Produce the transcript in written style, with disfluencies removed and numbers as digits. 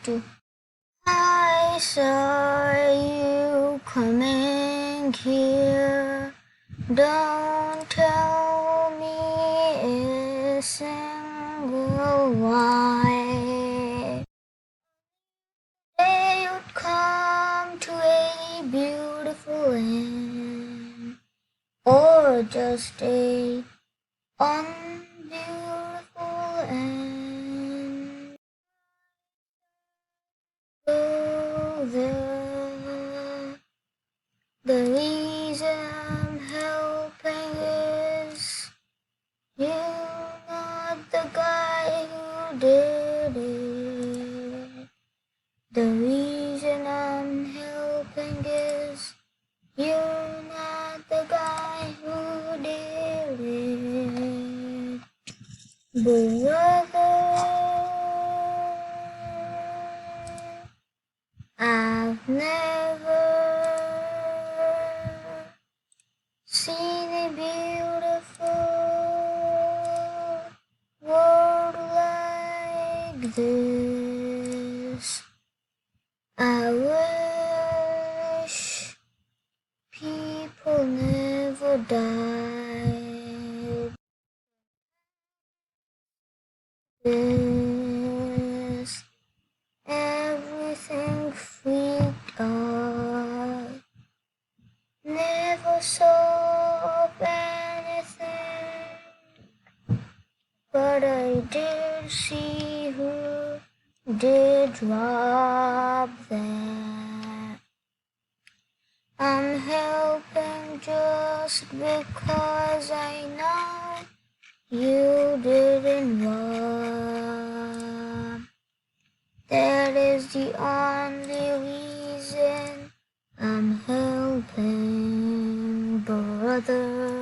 two. I saw you coming here. Don't tell me a single why. They would come to a beautiful end, or just a unbeautiful end. Go there. The reason I'm helping is you're not the guy who did it. The reason I'm helping is you're not the guy who did it. Brother, I've never seen a beautiful world like this. I wish people never died. This everything freaked out. Never saw anything, but I did see who did drop that. I'm helping just because I know you didn't rob. That is the only reason I'm helping, brother.